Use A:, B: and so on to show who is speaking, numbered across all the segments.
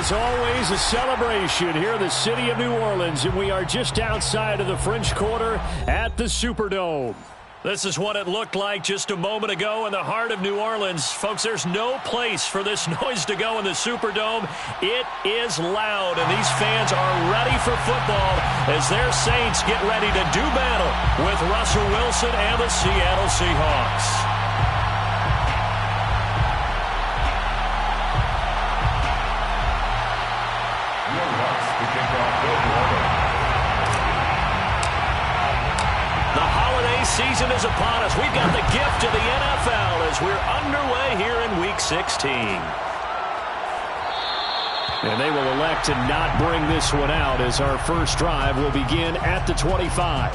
A: is always a celebration here in the city of New Orleans, and we are just outside of the French Quarter at the Superdome. This is what it looked like just a moment ago in the heart of New Orleans. Folks, there's no place for this noise to go in the Superdome. It is loud, and these fans are ready for football as their Saints get ready to do battle with Russell Wilson and the Seattle Seahawks. Season is upon us. We've got the gift of the NFL as we're underway here in Week 16. And they will elect to not bring this one out as our first drive will begin at the 25.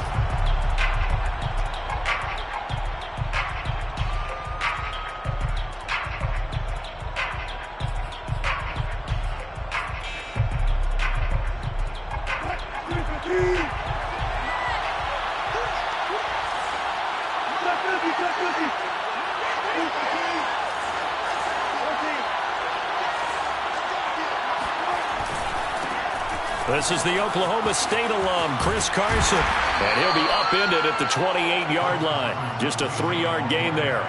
A: This is the Oklahoma State alum, Chris Carson, and he'll be upended at the 28-yard line. Just a 3-yard gain there.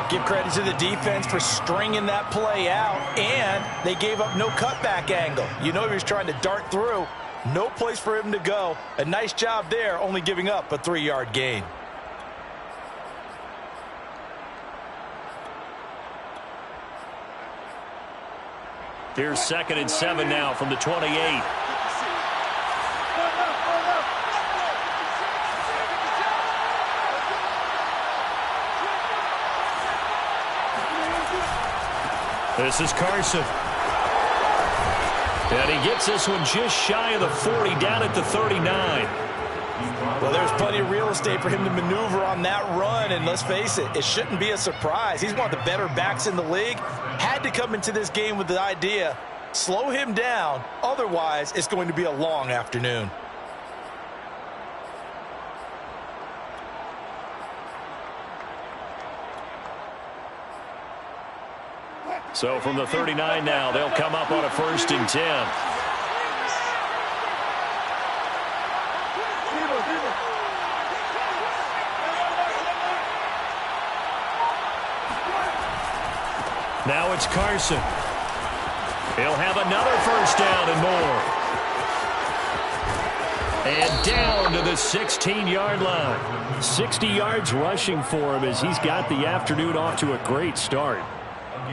B: Give credit to the defense for stringing that play out, and they gave up no cutback angle. You know he was trying to dart through. No place for him to go. A nice job there, only giving up a 3-yard gain.
A: Here's 2nd and 7 now from the 28. This is Carson. And he gets this one just shy of the 40, down at the 39.
B: Well, there's plenty of real estate for him to maneuver on that run, and let's face it, it shouldn't be a surprise. He's one of the better backs in the league. Had to come into this game with the idea, slow him down, otherwise it's going to be a long afternoon.
A: So from the 39 now, they'll come up on a 1st and 10. Now it's Carson. He'll have another 1st down and more. And down to the 16-yard line. 60 yards rushing for him as he's got the afternoon off to a great start.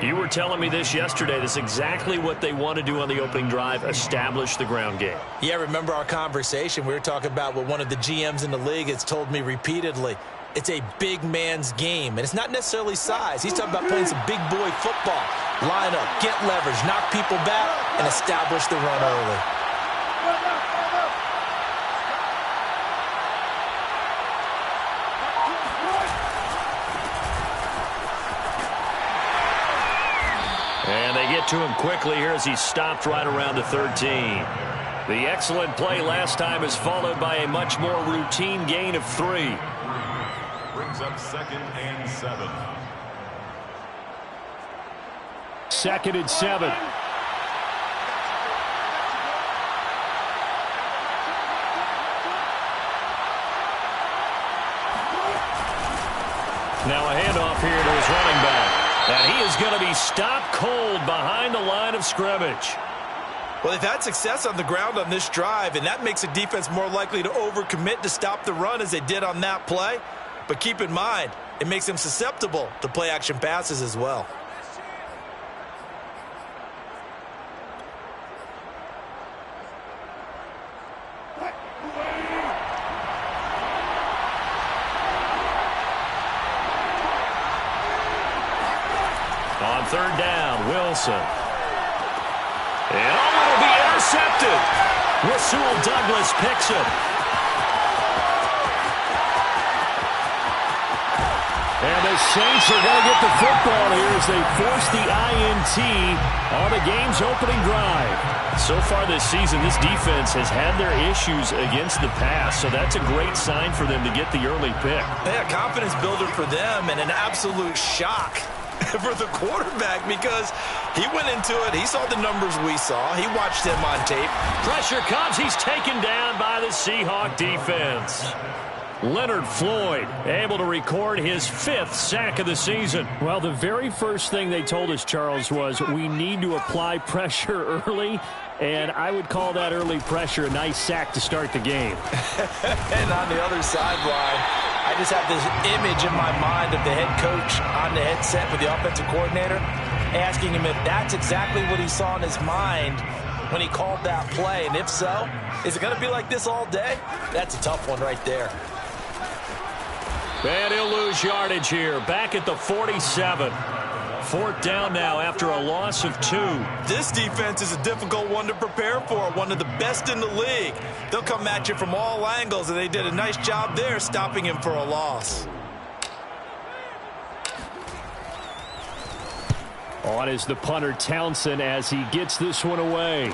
A: You were telling me this yesterday. This is exactly what they want to do on the opening drive, establish the ground game.
B: Yeah, remember our conversation. We were talking about what one of the GMs in the league has told me repeatedly. It's a big man's game, and it's not necessarily size. He's talking about playing some big boy football. Line up, get leverage, knock people back, and establish the run early.
A: And they get to him quickly here as he stopped right around the 13. The excellent play last time is followed by a much more routine gain of 3.
C: Brings up 2nd and 7.
A: 2nd and 7. Now a handoff here to his running back. And he is going to be stopped cold behind the line of scrimmage.
B: Well, they've had success on the ground on this drive, and that makes a defense more likely to overcommit to stop the run as they did on that play. But keep in mind, it makes them susceptible to play-action passes as well.
A: On 3rd down, Wilson. And it'll be intercepted. Rasul Douglas picks it. And the Saints are going to get the football here as they force the INT on the game's opening drive. So far this season, this defense has had their issues against the pass, so that's a great sign for them to get the early pick.
B: Yeah, confidence builder for them and an absolute shock for the quarterback because he went into it. He saw the numbers we saw. He watched them on tape.
A: Pressure comes. He's taken down by the Seahawk defense. Leonard Floyd able to record his 5th sack of the season. Well, the very first thing they told us, Charles, was we need to apply pressure early, and I would call that early pressure a nice sack to start the game.
B: And on the other sideline, I just have this image in my mind of the head coach on the headset with the offensive coordinator asking him if that's exactly what he saw in his mind when he called that play. And if so, is it going to be like this all day? That's a tough one right there.
A: And he'll lose yardage here. Back at the 47. 4th down now after a loss of 2.
B: This defense is a difficult one to prepare for. One of the best in the league. They'll come at you from all angles, and they did a nice job there stopping him for a loss.
A: On is the punter Townsend as he gets this one away.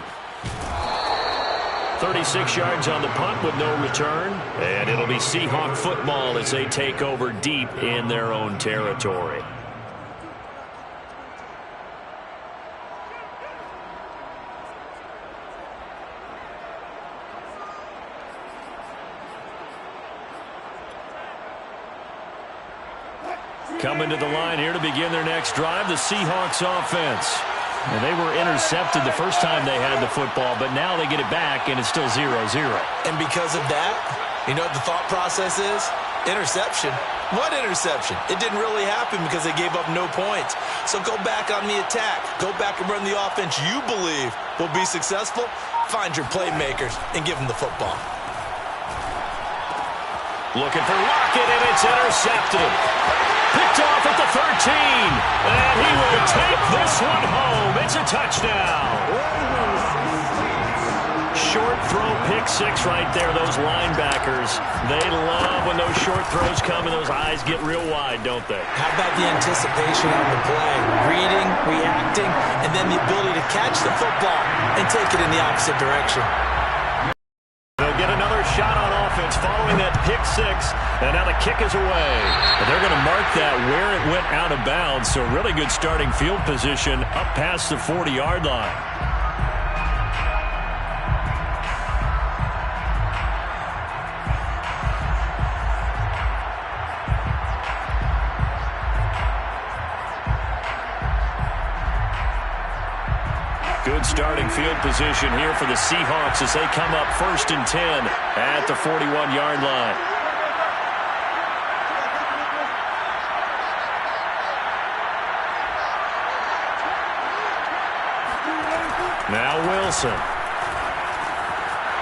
A: 36 yards on the punt with no return. And it'll be Seahawk football as they take over deep in their own territory. Coming to the line here to begin their next drive, the Seahawks offense. And they were intercepted the first time they had the football, but now they get it back, and it's still 0-0.
B: And because of that, you know what the thought process is? Interception. What interception? It didn't really happen because they gave up no points. So go back on the attack. Go back and run the offense you believe will be successful. Find your playmakers and give them the football.
A: Looking for Lockett, and it's intercepted. Picked off at the 13. And he will take this one home. It's a touchdown. Short throw, pick 6 right there. Those linebackers, they love when those short throws come and those eyes get real wide, don't they?
B: How about the anticipation on the play? Reading, reacting, and then the ability to catch the football and take it in the opposite direction.
A: They'll get another shot on offense following that pick 6, and now the kick is away. And they're going to mark that where it went out of bounds, so really good starting field position up past the 40-yard line. Good starting field position here for the Seahawks as they come up 1st and 10 at the 41-yard line. Now Wilson.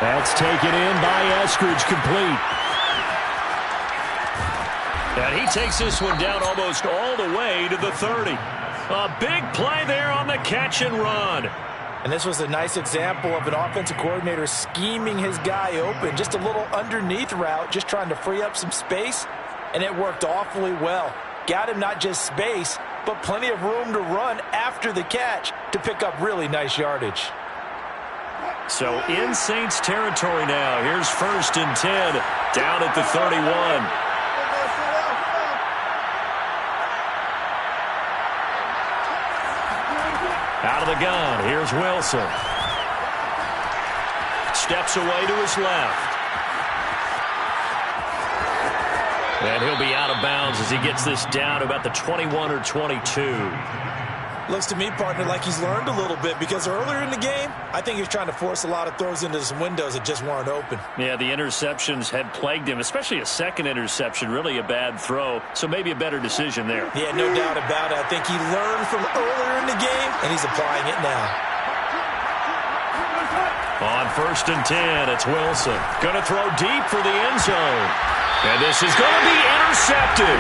A: That's taken in by Eskridge, complete. And he takes this one down almost all the way to the 30. A big play there on the catch and run.
B: And this was a nice example of an offensive coordinator scheming his guy open. Just a little underneath route, just trying to free up some space, and it worked awfully well. Got him not just space, but plenty of room to run after the catch to pick up really nice yardage.
A: So in Saints territory now. Here's 1st and 10 down at the 31. Out of the gun, here's Wilson. Steps away to his left. And he'll be out of bounds as he gets this down to about the 21 or 22.
B: Looks to me, partner, like he's learned a little bit because earlier in the game, I think he was trying to force a lot of throws into some windows that just weren't open.
A: Yeah, the interceptions had plagued him, especially a second interception, really a bad throw, so maybe a better decision there.
B: Yeah, no doubt about it. I think he learned from earlier in the game, and he's applying it now.
A: On 1st and 10, it's Wilson. Going to throw deep for the end zone. And this is going to be intercepted.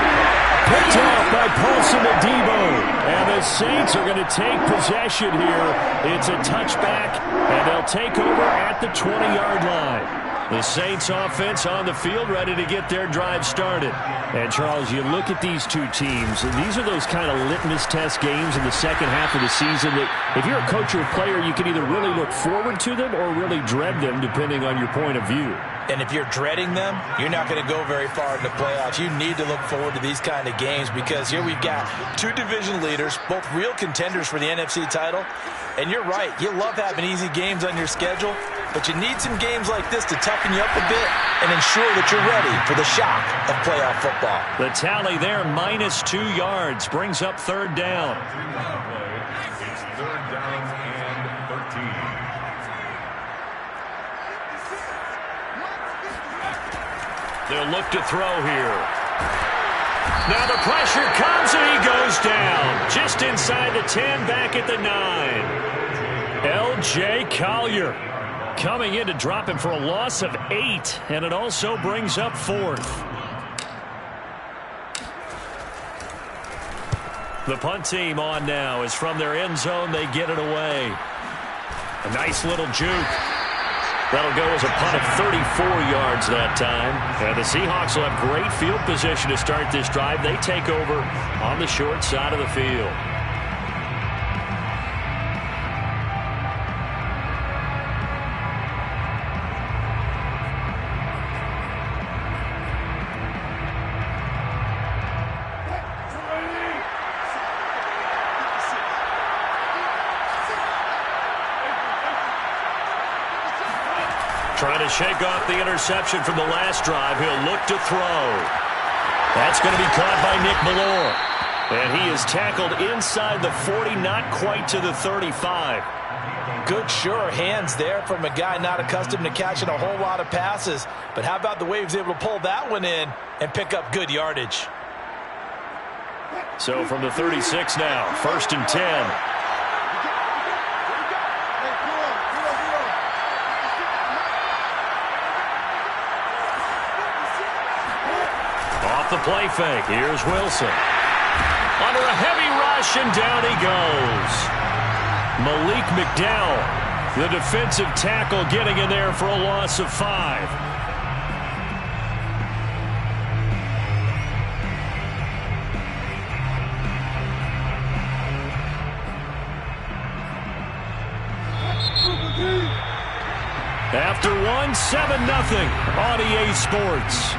A: Picked off by Paulson Adebo. And the Saints are going to take possession here. It's a touchback, and they'll take over at the 20-yard line. The Saints offense on the field ready to get their drive started. And, Charles, you look at these two teams, and these are those kind of litmus test games in the second half of the season that if you're a coach or a player, you can either really look forward to them or really dread them depending on your point of view.
B: And if you're dreading them, you're not going to go very far in the playoffs. You need to look forward to these kind of games because here we've got two division leaders, both real contenders for the NFC title. And you're right, you love having easy games on your schedule, but you need some games like this to toughen you up a bit and ensure that you're ready for the shock of playoff football.
A: The tally there, -2 yards, brings up third down.
C: It's third down and 13.
A: They'll look to throw here. Now the pressure comes and he goes down. Just inside the 10, back at the 9. L.J. Collier coming in to drop him for a loss of 8, and it also brings up fourth. The punt team on now is from their end zone. They get it away. A nice little juke. That'll go as a punt of 34 yards that time. And the Seahawks will have great field position to start this drive. They take over on the short side of the field. Trying to shake off the interception from the last drive. He'll look to throw. That's going to be caught by Nick Ballore. And he is tackled inside the 40, not quite to the 35.
B: Good, sure hands there from a guy not accustomed to catching a whole lot of passes. But how about the way he was able to pull that one in and pick up good yardage?
A: So from the 36 now, 1st and 10. The play fake. Here's Wilson. Under a heavy rush, and down he goes. Malik McDowell, the defensive tackle, getting in there for a loss of 5. After one, 7-0 on EA Sports.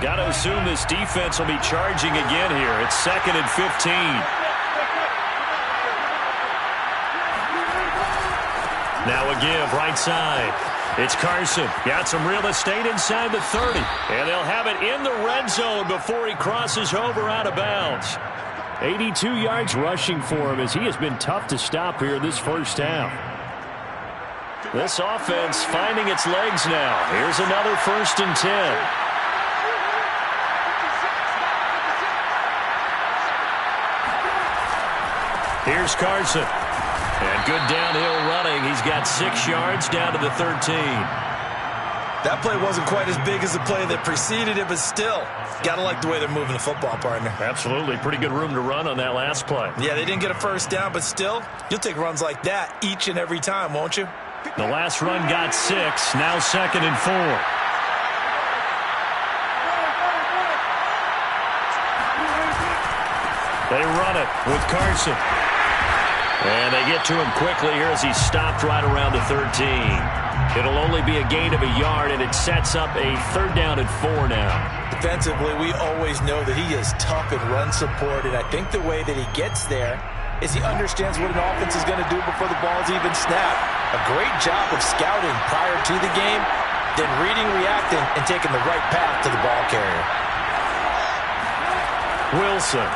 A: Got to assume this defense will be charging again here. It's 2nd and 15. Now a give, right side. It's Carson. Got some real estate inside the 30. And they'll have it in the red zone before he crosses over out of bounds. 82 yards rushing for him as he has been tough to stop here this first half. This offense finding its legs now. Here's another 1st and 10. Here's Carson. And good downhill running. He's got 6 yards down to the 13.
B: That play wasn't quite as big as the play that preceded it, but still, got to like the way they're moving the football, partner.
A: Absolutely. Pretty good room to run on that last play.
B: Yeah, they didn't get a first down, but still, you'll take runs like that each and every time, won't you?
A: The last run got 6. Now 2nd and 4. They run it with Carson. And they get to him quickly here as he's stopped right around the 13. It'll only be a gain of a yard, and it sets up a 3rd down and 4 now.
B: Defensively, we always know that he is tough in run support, and I think the way that he gets there is he understands what an offense is going to do before the ball's even snapped. A great job of scouting prior to the game, then reading, reacting, and taking the right path to the ball carrier.
A: Wilson.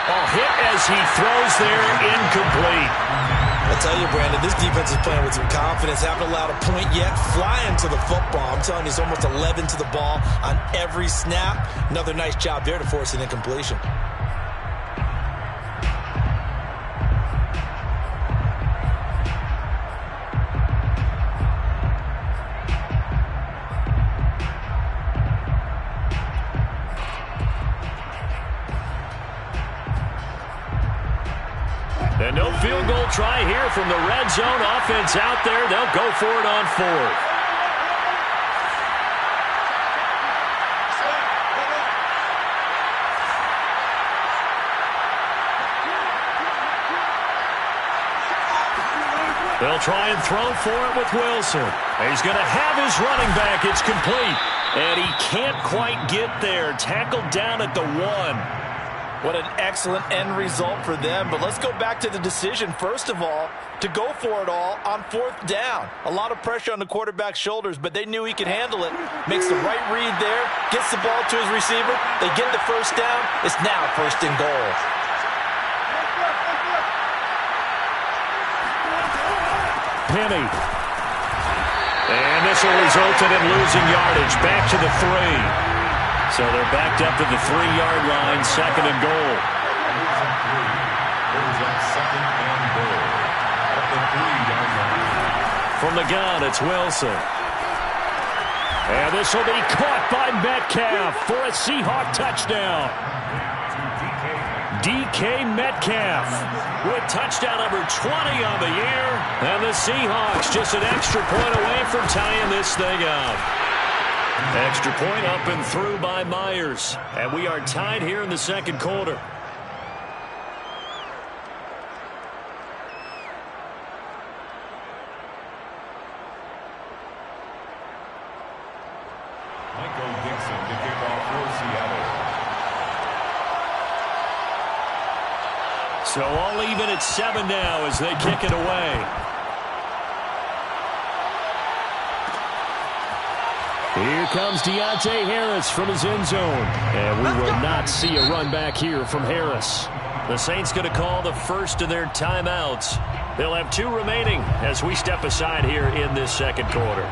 A: Oh, hit as he throws there, incomplete.
B: I tell you, Brandon, this defense is playing with some confidence. Haven't allowed a point yet. Flying to the football. I'm telling you, it's almost 11 to the ball on every snap. Another nice job there to force an incompletion.
A: And no field goal try here from the red zone. Offense out there. They'll go for it on 4th. They'll try and throw for it with Wilson. He's going to have his running back. It's complete. And he can't quite get there. Tackled down at the 1.
B: What an excellent end result for them. But let's go back to the decision, first of all, to go for it all on 4th down. A lot of pressure on the quarterback's shoulders, but they knew he could handle it. Makes the right read there, gets the ball to his receiver. They get the first down. It's now 1st and goal.
A: Penny. And this will result in him losing yardage. Back to the 3. So they're backed up to the 3-yard line, 2nd and goal. From the gun, it's Wilson. And this will be caught by Metcalf for a Seahawk touchdown. DK Metcalf with touchdown number 20 on the year. And the Seahawks just an extra point away from tying this thing up. Extra point up and through by Myers. And we are tied here in the 2nd quarter.
C: Michael Dixon to kick off for Seattle.
A: So all even at 7 now as they kick it away. Here comes Deontay Harris from his end zone. And we will not see a run back here from Harris. The Saints going to call the first of their timeouts. They'll have 2 remaining as we step aside here in this 2nd quarter.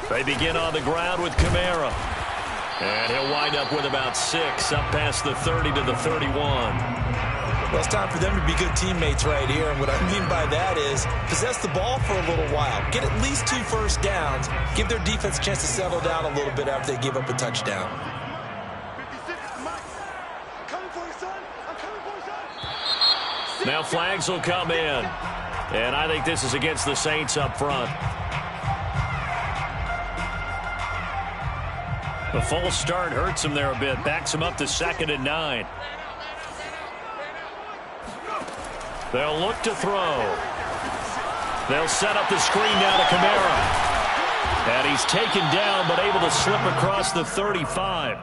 A: They begin on the ground with Kamara. And he'll wind up with about 6, up past the 30 to the 31.
B: Well, it's time for them to be good teammates right here. And what I mean by that is possess the ball for a little while. Get at least 2 first downs. Give their defense a chance to settle down a little bit after they give up a touchdown.
A: Now flags will come in. And I think this is against the Saints up front. The false start hurts him there a bit. Backs him up to 2nd and 9. They'll look to throw. They'll set up the screen now to Kamara. And he's taken down but able to slip across the 35.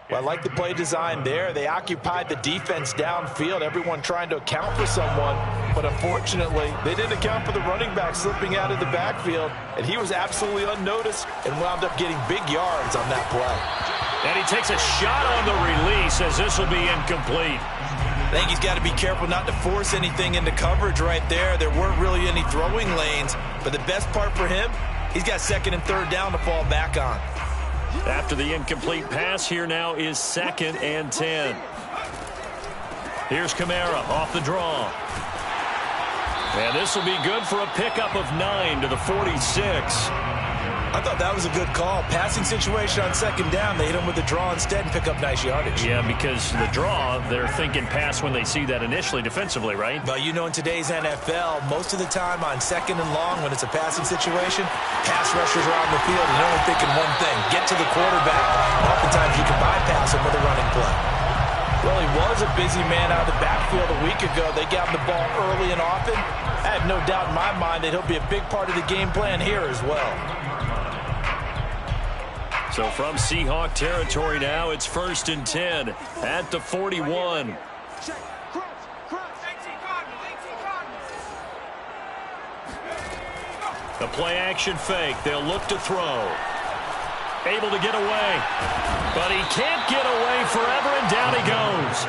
B: Well, I like the play design there. They occupied the defense downfield, everyone trying to account for someone. But unfortunately, they didn't account for the running back slipping out of the backfield. And he was absolutely unnoticed and wound up getting big yards on that play.
A: And he takes a shot on the release as this will be incomplete.
B: I think he's got to be careful not to force anything into coverage right there. There weren't really any throwing lanes. But the best part for him, he's got 2nd and 3rd down to fall back on.
A: After the incomplete pass, here now is 2nd and 10. Here's Kamara off the draw. And this will be good for a pickup of 9 to the 46.
B: I thought that was a good call. Passing situation on 2nd down. They hit him with the draw instead and pick up nice yardage.
A: Yeah, because the draw, they're thinking pass when they see that initially defensively, right?
B: But you know, in today's NFL, most of the time on 2nd and long, when it's a passing situation, pass rushers are on the field and they're only thinking one thing, get to the quarterback. Oftentimes you can bypass him with a running play. Well, he was a busy man out of the backfield a week ago. They got him the ball early and often. I have no doubt in my mind that he'll be a big part of the game plan here as well.
A: So from Seahawk territory now, it's 1st and 10 at the 41. The play action fake. They'll look to throw. Able to get away. But he can't get away forever, and down he goes.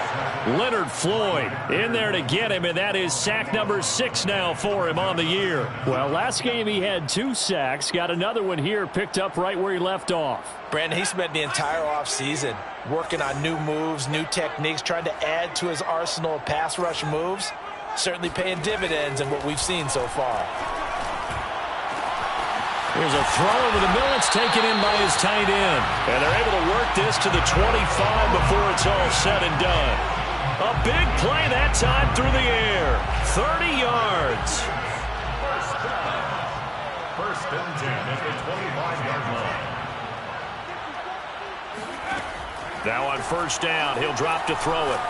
A: Leonard Floyd in there to get him, and that is sack number 6 now for him on the year. Well, last game he had 2 sacks. Got another one here picked up right where he left off.
B: Brandon, he spent the entire offseason working on new moves, new techniques, trying to add to his arsenal of pass rush moves. Certainly paying dividends in what we've seen so far.
A: Here's a throw over the middle. It's taken in by his tight end. And they're able to work this to the 25 before it's all said and done. A big play that time through the air. 30 yards.
C: First and 10 at the 25-yard line.
A: Now on first down, he'll drop to throw it.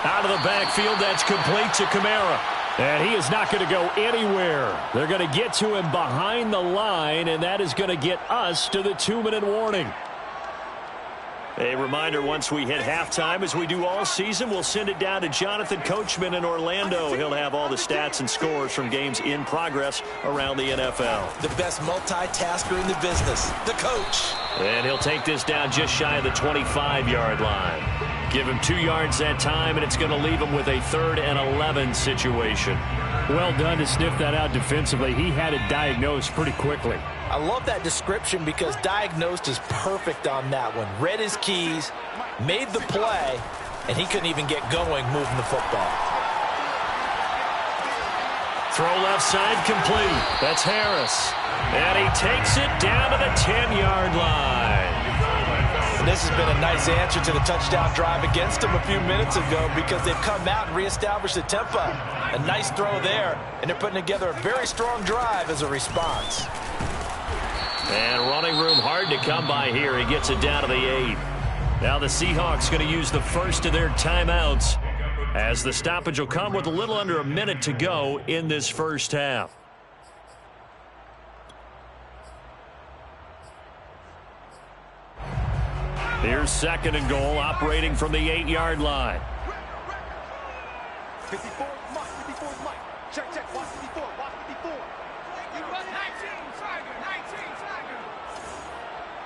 A: Out of the backfield, that's complete to Kamara. And he is not going to go anywhere. They're going to get to him behind the line, and that is going to get us to the 2-minute warning. A reminder, once we hit halftime, as we do all season, we'll send it down to Jonathan Coachman in Orlando. He'll have all the stats and scores from games in progress around the NFL.
B: The best multitasker in the business, the coach.
A: And he'll take this down just shy of the 25-yard line. Give him 2 yards that time, and it's going to leave him with a 3rd and 11 situation. Well done to sniff that out defensively. He had it diagnosed pretty quickly.
B: I love that description because diagnosed is perfect on that one. Read his keys, made the play, and he couldn't even get going moving the football.
A: Throw left side complete. That's Harris. And he takes it down to the 10-yard line.
B: And this has been a nice answer to the touchdown drive against them a few minutes ago because they've come out and reestablished the tempo. A nice throw there, and they're putting together a very strong drive as a response.
A: And running room hard to come by here. He gets it down to the 8. Now the Seahawks going to use the first of their timeouts as the stoppage will come with a little under a minute to go in this first half. Here's 2nd and goal, operating from the 8-yard line.
D: 54, Mike. 54, Mike. Check, watch 54, watch 54. 19, Tiger.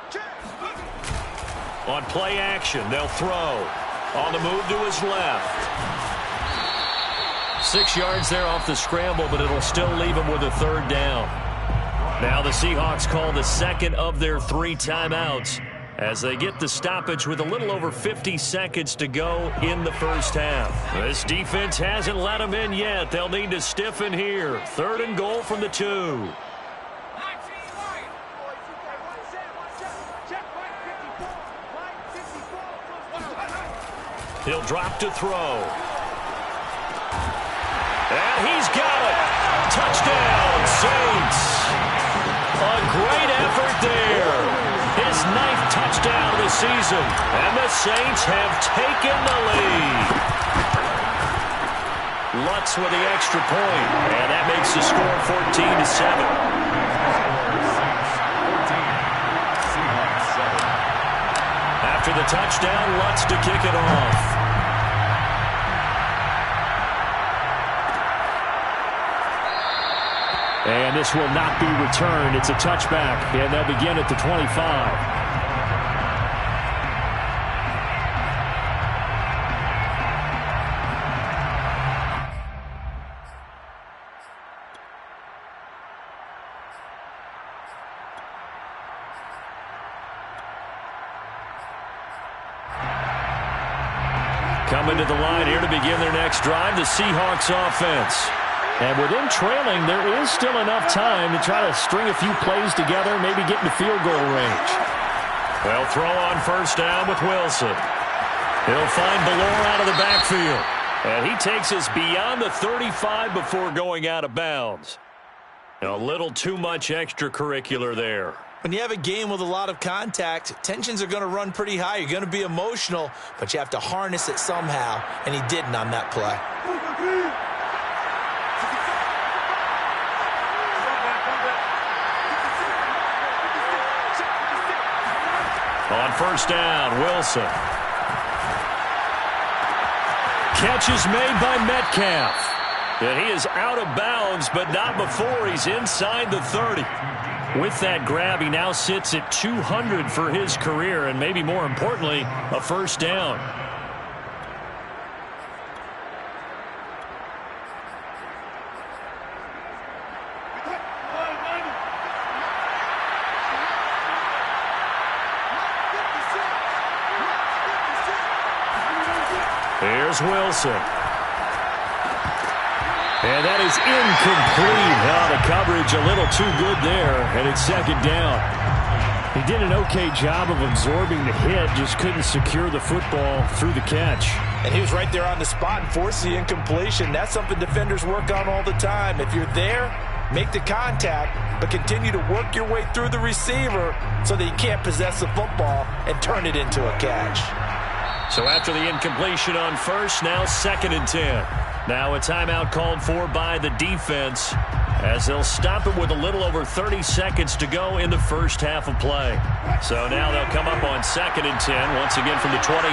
D: Check.
A: On play action, they'll throw. On the move to his left. 6 yards there off the scramble, but it'll still leave him with a 3rd down. Now the Seahawks call the 2nd of their 3 timeouts as they get the stoppage with a little over 50 seconds to go in the first half. This defense hasn't let them in yet. They'll need to stiffen here. 3rd and goal from the 2. He'll drop to throw. And he's got it. Touchdown, Saints. A great effort there. His 9th touchdown of the season. And the Saints have taken the lead. Lutz with the extra point. And that makes the score 14-7. After the touchdown, Lutz to kick it off. And this will not be returned. It's a touchback, and they'll begin at the 25. Coming to the line here to begin their next drive, the Seahawks offense. And with them trailing, there is still enough time to try to string a few plays together, maybe get into field goal range. They'll throw on first down with Wilson. He'll find Ballore out of the backfield. And he takes us beyond the 35 before going out of bounds. A little too much extracurricular there.
B: When you have a game with a lot of contact, tensions are going to run pretty high. You're going to be emotional, but you have to harness it somehow, and he didn't on that play.
A: On first down, Wilson. Catch is made by Metcalf. And he is out of bounds, but not before he's inside the 30. With that grab, he now sits at 200 for his career, and maybe more importantly, a first down. Here's Wilson. And that is incomplete. The coverage a little too good there, and it's second down. He did an okay job of absorbing the hit, just couldn't secure the football through the catch.
B: And he was right there on the spot and forced the incompletion. That's something defenders work on all the time. If you're there, make the contact, but continue to work your way through the receiver so that you can't possess the football and turn it into a catch.
A: So after the incompletion on first, now 2nd and 10. Now a timeout called for by the defense as they'll stop it with a little over 30 seconds to go in the first half of play. So now they'll come up on 2nd and 10, once again from the 28.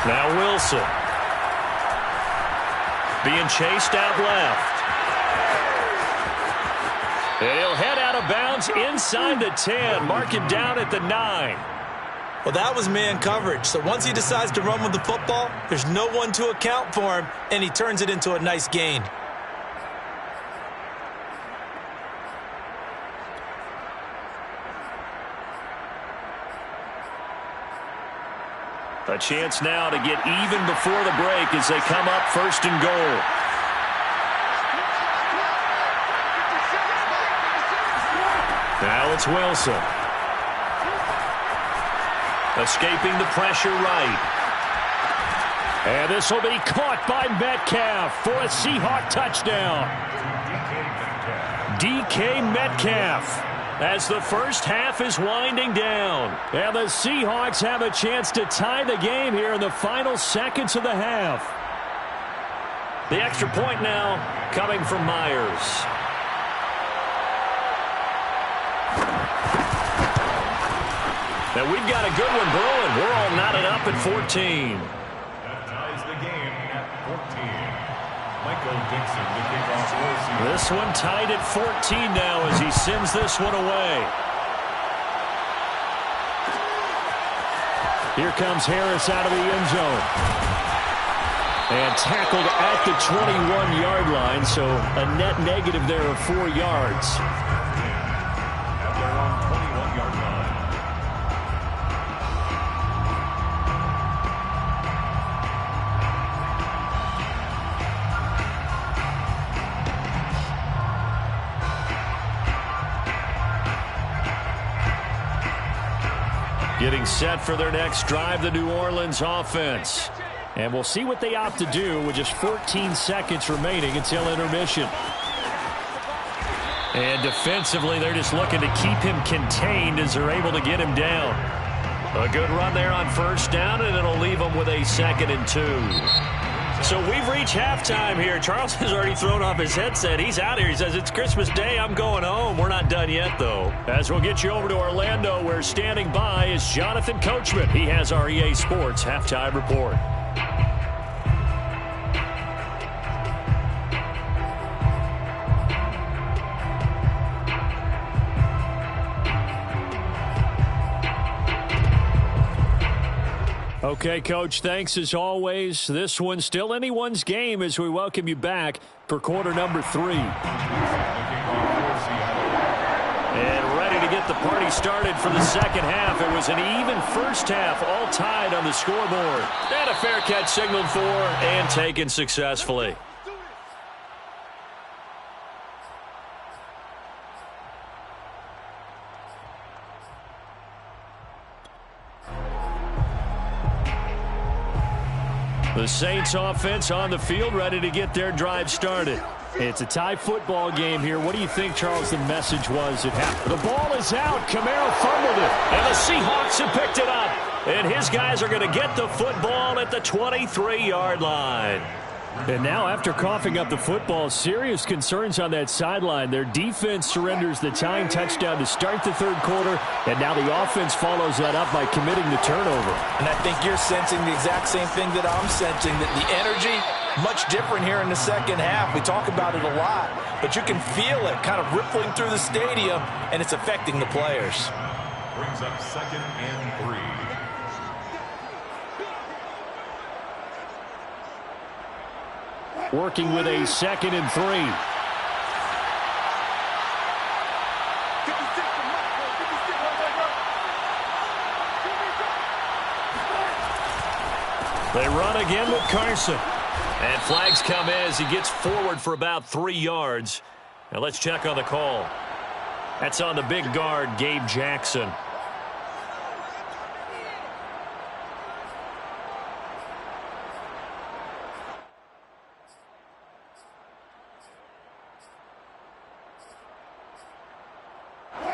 A: Now Wilson. Being chased out left. And he'll head out of bounds inside the 10. Mark him down at the 9.
B: Well, that was man coverage. So once he decides to run with the football, there's no one to account for him, and he turns it into a nice gain.
A: A chance now to get even before the break as they come up 1st and goal. Now it's Wilson. Escaping the pressure right. And this will be caught by Metcalf for a Seahawk touchdown. DK Metcalf. As the first half is winding down. And the Seahawks have a chance to tie the game here in the final seconds of the half. The extra point now coming from Myers. And we've got a good one brewing. We're all knotted up at 14.
C: That ties the game at 14. Michael Dixon, the kickoff receiver.
A: This one tied at 14 now as he sends this one away. Here comes Harris out of the end zone. And tackled at the 21-yard line, so a net negative there of 4 yards.
C: At their own 21-yard line.
A: Getting set for their next drive, the New Orleans offense. And we'll see what they opt to do with just 14 seconds remaining until intermission. And defensively, they're just looking to keep him contained as they're able to get him down. A good run there on 1st down, and it'll leave them with a 2nd and 2. So we've reached halftime here. Charles has already thrown off his headset. He's out here. He says, it's Christmas Day. I'm going home. We're not done yet, though. As we'll get you over to Orlando, where standing by is Jonathan Coachman. He has our EA Sports Halftime Report. Okay, Coach, thanks as always. This one's still anyone's game as we welcome you back for quarter number 3. And ready to get the party started for the second half. It was an even first half, all tied on the scoreboard. And a fair catch signaled for and taken successfully. The Saints offense on the field, ready to get their drive started. It's a tie football game here. What do you think, Charles, the message was at half? The ball is out. Camaro fumbled it. And the Seahawks have picked it up. And his guys are going to get the football at the 23-yard line. And now, after coughing up the football, serious concerns on that sideline. Their defense surrenders the tying touchdown to start the third quarter, and now the offense follows that up by committing the turnover.
B: And I think you're sensing the exact same thing that I'm sensing, that the energy, much different here in the second half. We talk about it a lot, but you can feel it kind of rippling through the stadium, and it's affecting the players.
C: Brings up 2nd and 3.
A: Working with a 2nd and 3. They run again with Carson. And flags come as he gets forward for about 3 yards. Now let's check on the call. That's on the big guard, Gabe Jackson.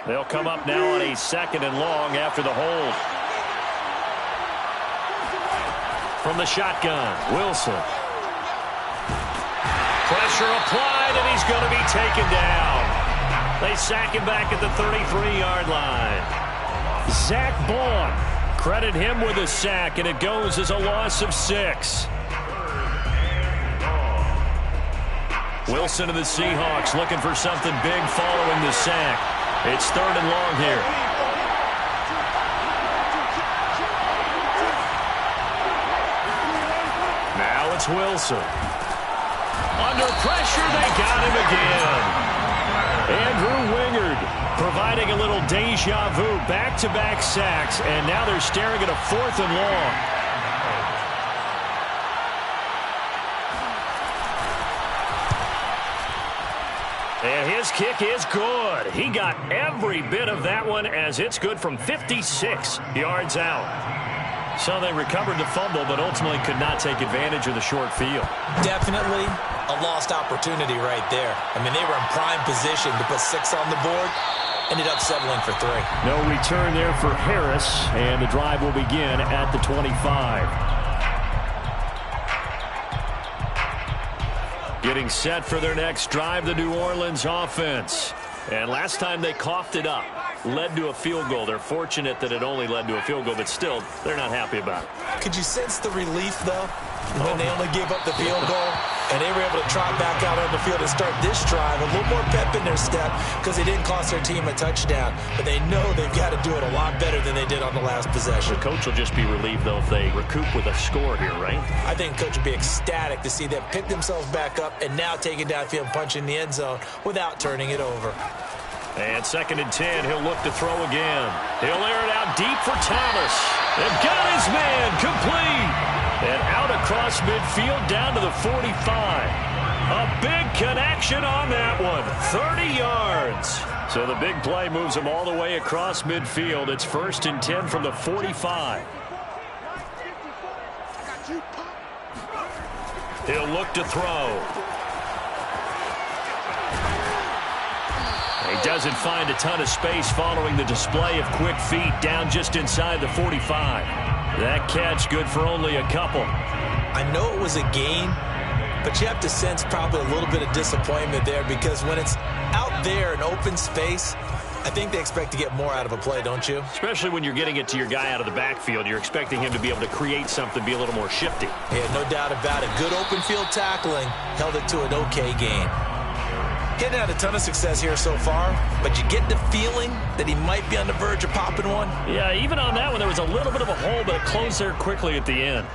A: They'll come up now on a 2nd and long after the hold. From the shotgun, Wilson. Pressure applied, and he's going to be taken down. They sack him back at the 33-yard line. Zach Baun, credit him with a sack, and it goes as a loss of 6. Wilson and the Seahawks looking for something big following the sack. It's 3rd and long here. Now it's Wilson. Under pressure, they got him again. Andrew Wingard providing a little deja vu, back-to-back sacks, and now they're staring at a 4th and long. And his kick is good. He got every bit of that one as it's good from 56 yards out. So they recovered the fumble, but ultimately could not take advantage of the short field.
B: Definitely a lost opportunity right there. I mean, they were in prime position to put 6 on the board. Ended up settling for 3.
A: No return there for Harris, and the drive will begin at the 25. Getting set for their next drive, the New Orleans offense. And last time they coughed it up, led to a field goal. They're fortunate that it only led to a field goal, but still, they're not happy about it.
B: Could you sense the relief, though, when they only gave up the field goal? And they were able to trot back out on the field and start this drive. A little more pep in their step because they didn't cost their team a touchdown. But they know they've got to do it a lot better than they did on the last possession.
A: The coach will just be relieved, though, if they recoup with a score here, right?
B: I think coach will be ecstatic to see them pick themselves back up and now take it downfield and punch in the end zone without turning it over.
A: And 2nd and 10, he'll look to throw again. He'll air it out deep for Thomas. And got his man complete. And out across midfield down to the 45. A big connection on that one. 30 yards. So the big play moves him all the way across midfield. It's 1st and 10 from the 45. He'll look to throw. He doesn't find a ton of space following the display of quick feet down just inside the 45. That catch good for only a couple.
B: I know it was a gain, but you have to sense probably a little bit of disappointment there because when it's out there in open space, I think they expect to get more out of a play, don't you?
A: Especially when you're getting it to your guy out of the backfield. You're expecting him to be able to create something, be a little more shifty.
B: Yeah, no doubt about it. Good open field tackling held it to an okay gain. Getting had a ton of success here so far, but you get the feeling that he might be on the verge of popping one.
A: Yeah, even on that one, there was a little bit of a hole, but it closed there quickly at the end.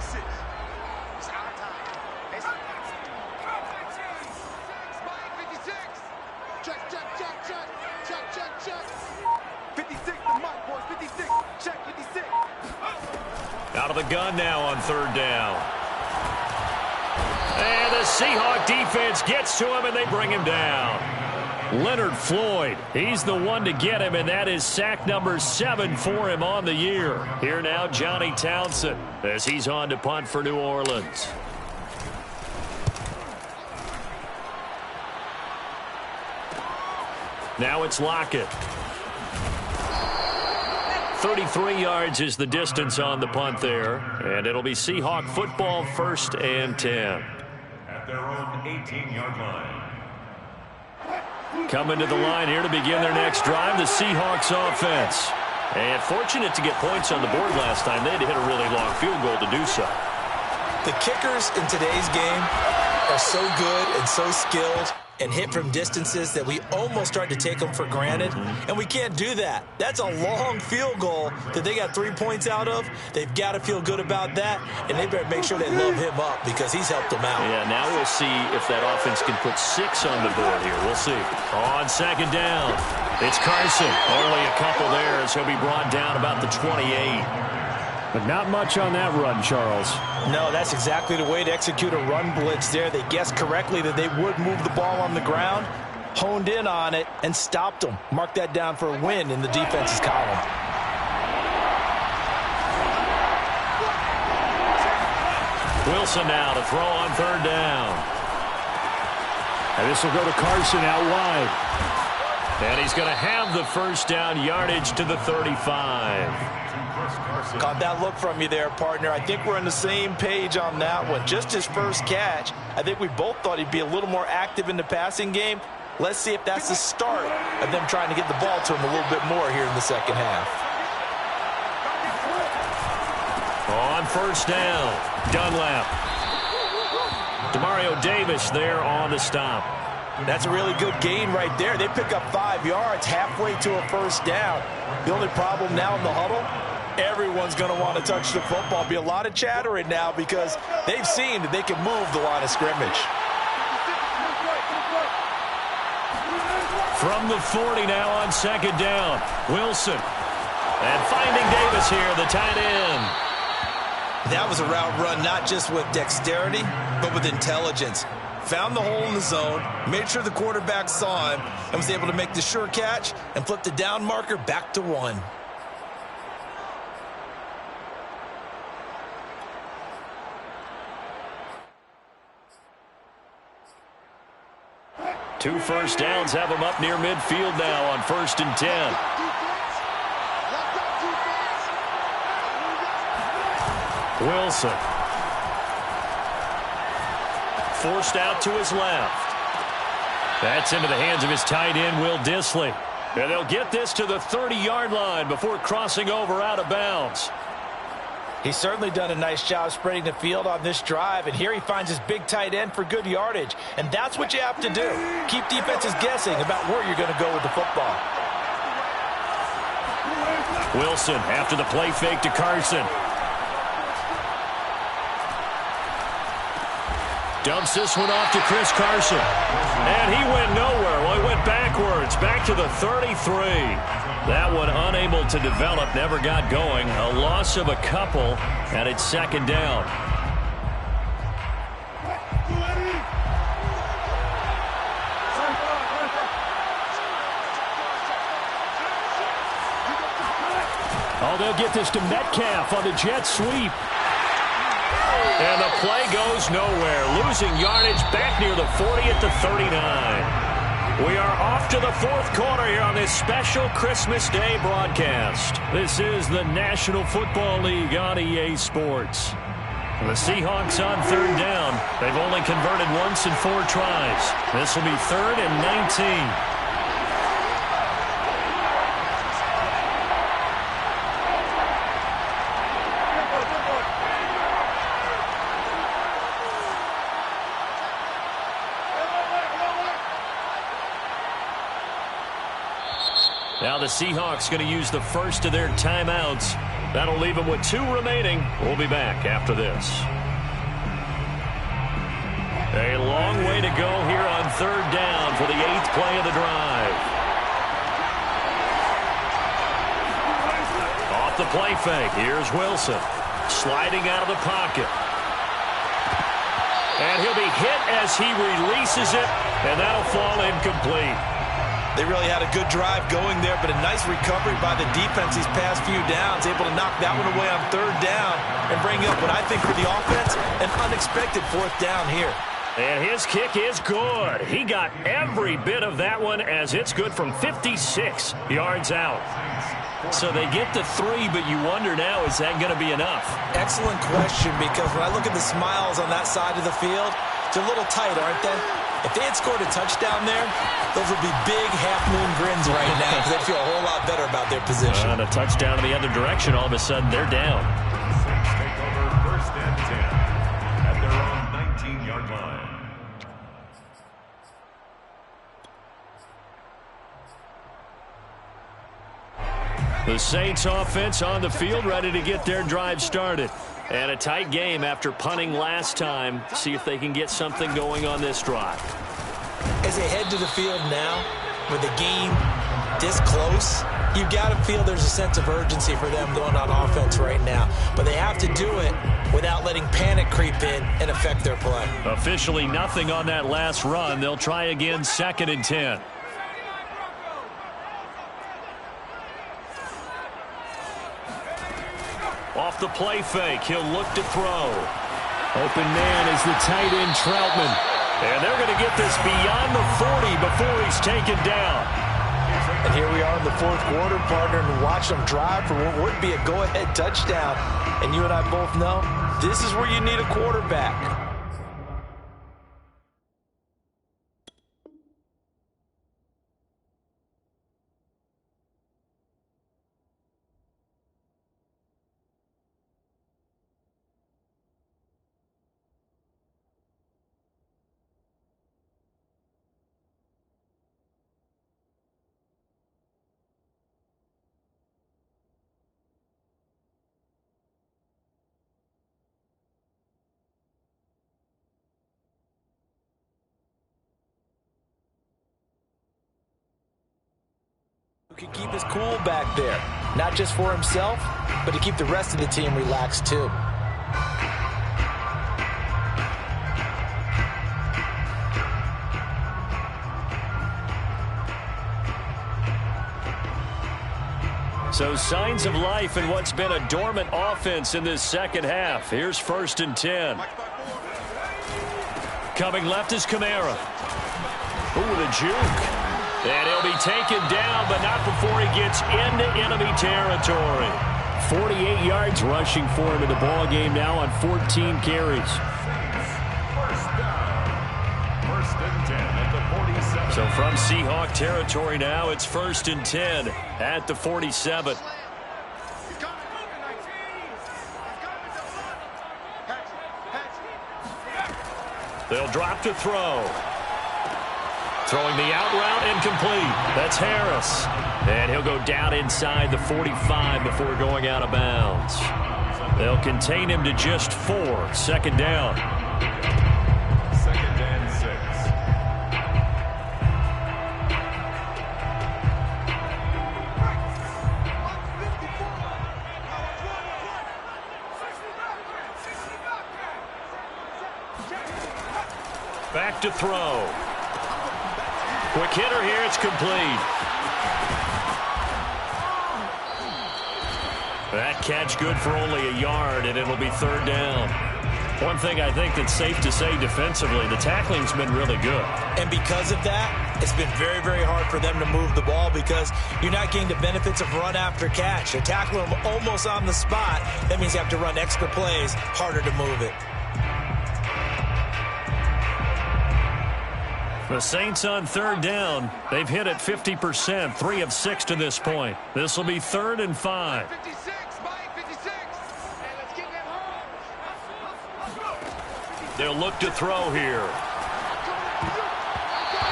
A: Out of the gun now on 3rd down. And the Seahawk defense gets to him, and they bring him down. Leonard Floyd, he's the one to get him, and that is sack number 7 for him on the year. Here now, Johnny Townsend, as he's on to punt for New Orleans. Now it's Lockett. 33 yards is the distance on the punt there, and it'll be Seahawk football, 1st and 10.
C: At their own 18-yard line.
A: Coming to the line here to begin their next drive, the Seahawks offense. And fortunate to get points on the board last time. They had to hit a really long field goal to do so.
B: The kickers in today's game are so good and so skilled and hit from distances that we almost start to take them for granted, and we can't do that. That's a long field goal that they got 3 points out of. They've got to feel good about that, and they better make sure they love him up because he's helped them out.
A: Yeah, now we'll see if that offense can put 6 on the board here. We'll see. On 2nd down, it's Carson. Only a couple there as he'll be brought down about the 28. But not much on that run, Charles.
B: No, that's exactly the way to execute a run blitz there. They guessed correctly that they would move the ball on the ground, honed in on it, and stopped them. Mark that down for a win in the defense's column.
A: Wilson now to throw on third down. And this will go to Carson out wide. And he's going to have the first down yardage to the 35.
B: Caught that look from you there, partner. I think we're on the same page on that one. Just his first catch. I think we both thought he'd be a little more active in the passing game. Let's see if that's the start of them trying to get the ball to him a little bit more here in the second half.
A: On first down, Dunlap. Demario Davis there on the stop.
B: That's a really good gain right there. They pick up 5 yards halfway to a first down. The only problem now in the huddle, everyone's going to want to touch the football. Be a lot of chattering now because they've seen that they can move the line of scrimmage.
A: From the 40 now on second down, Wilson. And finding Davis here, the tight end.
B: That was a route run not just with dexterity, but with intelligence. Found the hole in the zone, made sure the quarterback saw him, and was able to make the sure catch and flip the down marker back to 1.
A: Two first downs have them up near midfield now on 1st and 10. Wilson. Forced out to his left. That's into the hands of his tight end, Will Dissly. And they'll get this to the 30-yard line before crossing over out of bounds.
B: He's certainly done a nice job spreading the field on this drive, and here he finds his big tight end for good yardage. And that's what you have to do. Keep defenses guessing about where you're going to go with the football.
A: Wilson after the play fake to Carson. Dumps this one off to Chris Carson. And he went nowhere. Well, he went backwards, back to the 33. That one unable to develop, never got going. A loss of a couple, and it's second down. Oh, they'll get this to Metcalf on the jet sweep. And the play goes nowhere. Losing yardage back near the 40 at the 39. We are off to the fourth quarter here on this special Christmas Day broadcast. This is the National Football League on EA Sports. The Seahawks on third down. They've only converted once in 4 tries. This will be 3rd and 19. Now the Seahawks going to use the first of their timeouts. That'll leave them with 2 remaining. We'll be back after this. A long way to go here on third down for the 8th play of the drive. Off the play fake. Here's Wilson. Sliding out of the pocket. And he'll be hit as he releases it. And that'll fall incomplete.
B: They really had a good drive going there, but a nice recovery by the defense these past few downs, able to knock that one away on third down and bring up what I think for the offense, an unexpected 4th down here.
A: And his kick is good. He got every bit of that one as it's good from 56 yards out. So they get to 3, but you wonder now, is that going to be enough?
B: Excellent question, because when I look at the smiles on that side of the field, they're a little tight, aren't they? If they had scored a touchdown there, those would be big half-moon grins right now because they feel a whole lot better about their position.
A: And a touchdown in the other direction, all of a sudden they're down.
C: Take over 1st and 10 at their own 19-yard line.
A: The Saints offense on the field, ready to get their drive started. And a tight game after punting last time. See if they can get something going on this drive.
B: As they head to the field now with a game this close, you got to feel there's a sense of urgency for them going on offense right now. But they have to do it without letting panic creep in and affect their play.
A: Officially nothing on that last run. They'll try again, 2nd and 10. Off the play fake, he'll look to throw. Open man is the tight end, Troutman. And they're going to get this beyond the 40 before he's taken down.
B: And here we are in the 4th quarter, partner, and watch them drive for what would be a go-ahead touchdown. And you and I both know this is where you need a quarterback. Can keep his cool back there, not just for himself, but to keep the rest of the team relaxed too.
A: So signs of life in what's been a dormant offense in this second half. Here's 1st and 10. Coming left is Kamara. Ooh, the juke. And he'll be taken down, but not before he gets into enemy territory. 48 yards rushing for him in the ball game now on 14 carries.
C: First down. 1st and 10 at the 47.
A: So from Seahawk territory now, it's 1st and 10 at the 47. They'll drop to throw. Throwing the out route, incomplete. That's Harris. And he'll go down inside the 45 before going out of bounds. They'll contain him to just 4. 2nd down.
C: 2nd and 6.
A: Back to throw. Quick hitter here, it's complete. That catch good for only a yard, and it'll be 3rd down. One thing I think that's safe to say defensively, the tackling's been really good.
B: And because of that, it's been very, very hard for them to move the ball because you're not getting the benefits of run after catch. They tackle them almost on the spot. That means you have to run extra plays, harder to move it.
A: The Saints on 3rd down. They've hit it 50%, 3 of 6 to this point. This will be 3rd and 5.
D: 56, Mike, 56. And let's get them home.
A: They'll look to throw here.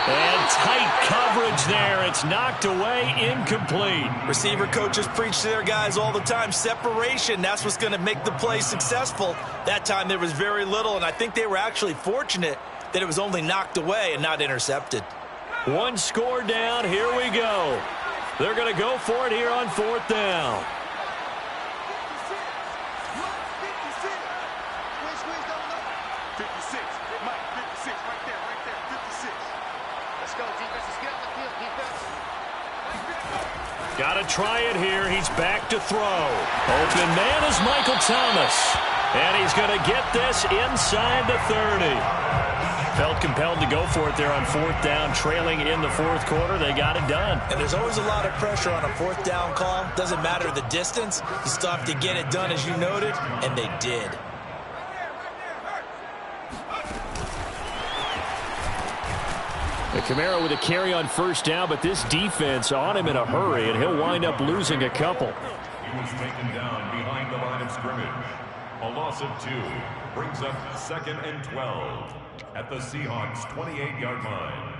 A: And tight coverage there. It's knocked away, incomplete.
B: Receiver coaches preach to their guys all the time. Separation, that's what's going to make the play successful. That time there was very little, and I think they were actually fortunate that it was only knocked away and not intercepted.
A: 1 score down. Here we go. They're going to go for it here on 4th down.
D: 56. Mike, 56. Right there. 56. Let's go, defense. Let's get on the field, defense.
A: Got to try it here. He's back to throw. Open man is Michael Thomas. And he's going to get this inside the 30. Felt compelled to go for it there on 4th down, trailing in the 4th quarter. They got it done.
B: And there's always a lot of pressure on a 4th down call. Doesn't matter the distance. You still have to get it done, as you noted, and they did.
A: The Camaro with a carry on 1st down, but this defense on him in a hurry, and he'll wind up losing a couple.
C: He was taken down behind the line of scrimmage. A loss of 2 brings up 2nd and 12 at the Seahawks' 28-yard line.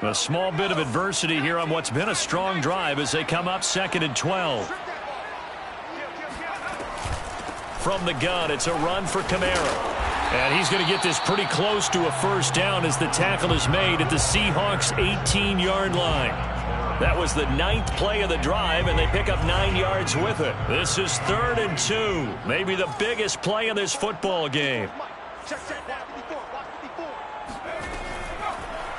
A: A small bit of adversity here on what's been a strong drive as they come up 2nd and 12. From the gun, it's a run for Kamara. And he's going to get this pretty close to a first down as the tackle is made at the Seahawks' 18-yard line. That was the 9th play of the drive, and they pick up 9 yards with it. This is 3rd and 2, maybe the biggest play in this football game.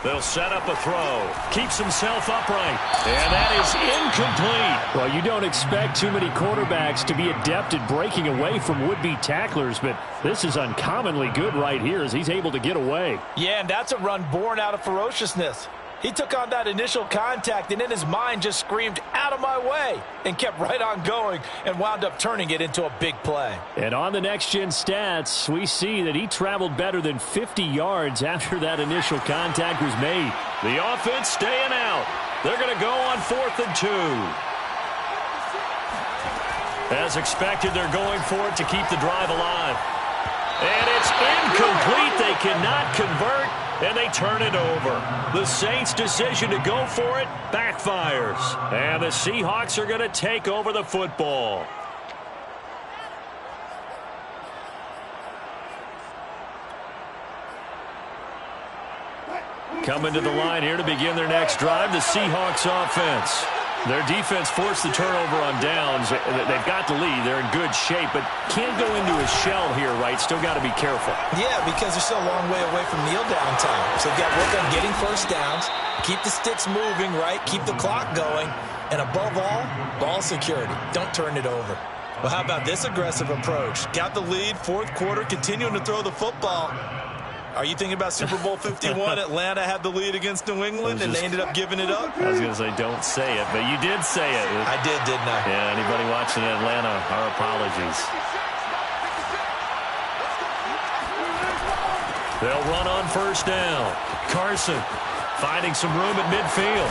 A: They'll set up a throw. Keeps himself upright. And that is incomplete. Well, you don't expect too many quarterbacks to be adept at breaking away from would-be tacklers, but this is uncommonly good right here as he's able to get away.
B: Yeah, and that's a run born out of ferociousness. He took on that initial contact and in his mind just screamed, "Out of my way," and kept right on going and wound up turning it into a big play.
A: And on the next-gen stats, we see that he traveled better than 50 yards after that initial contact was made. The offense staying out. They're going to go on 4th and 2. As expected, they're going for it to keep the drive alive. And it's incomplete. They cannot convert. And they turn it over. The Saints' decision to go for it backfires. And the Seahawks are going to take over the football. Coming to the line here to begin their next drive, the Seahawks offense. Their defense forced the turnover on downs. They've got the lead. They're in good shape, but can't go into a shell here, right? Still got to be careful.
B: Yeah, because they're still a long way away from kneel down time. So they've got to work on getting first downs, keep the sticks moving, right? Keep the clock going. And above all, ball security. Don't turn it over. Well, how about this aggressive approach? Got the lead, 4th quarter, continuing to throw the football. Are you thinking about Super Bowl 51? Atlanta had the lead against New England, and they ended up giving it up?
A: I was going to say, don't say it, but you did say it.
B: I did, didn't I?
A: Yeah, anybody watching Atlanta, our apologies. They'll run on first down. Carson finding some room at midfield.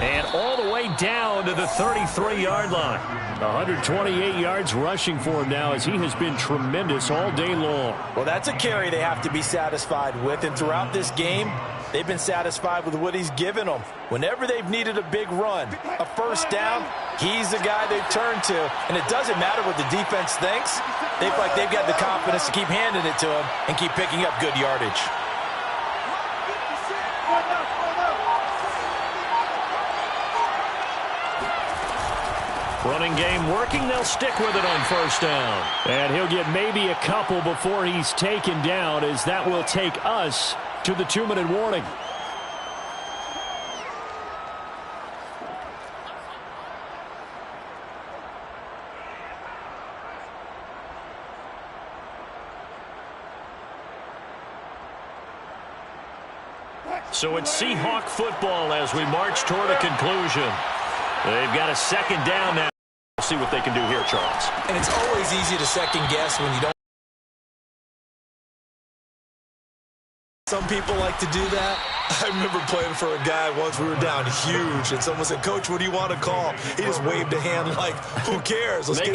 A: And all the way down to the 33-yard line. 128 yards rushing for him now as he has been tremendous all day long.
B: Well, that's a carry they have to be satisfied with. And throughout this game, they've been satisfied with what he's given them. Whenever they've needed a big run, a first down, he's the guy they've turned to. And it doesn't matter what the defense thinks. They feel like they've got the confidence to keep handing it to him and keep picking up good yardage.
A: Running game working. They'll stick with it on first down. And he'll get maybe a couple before he's taken down, as that will take us to the 2-minute warning. So it's Seahawk football as we march toward a conclusion. They've got a 2nd down now. We'll see what they can do here, Charles.
B: And it's always easy to second guess when you don't. Some people like to do that. I remember playing for a guy once. We were down huge, and someone said, "Coach, what do you want to call?" He just waved a hand like, "Who cares? Let's get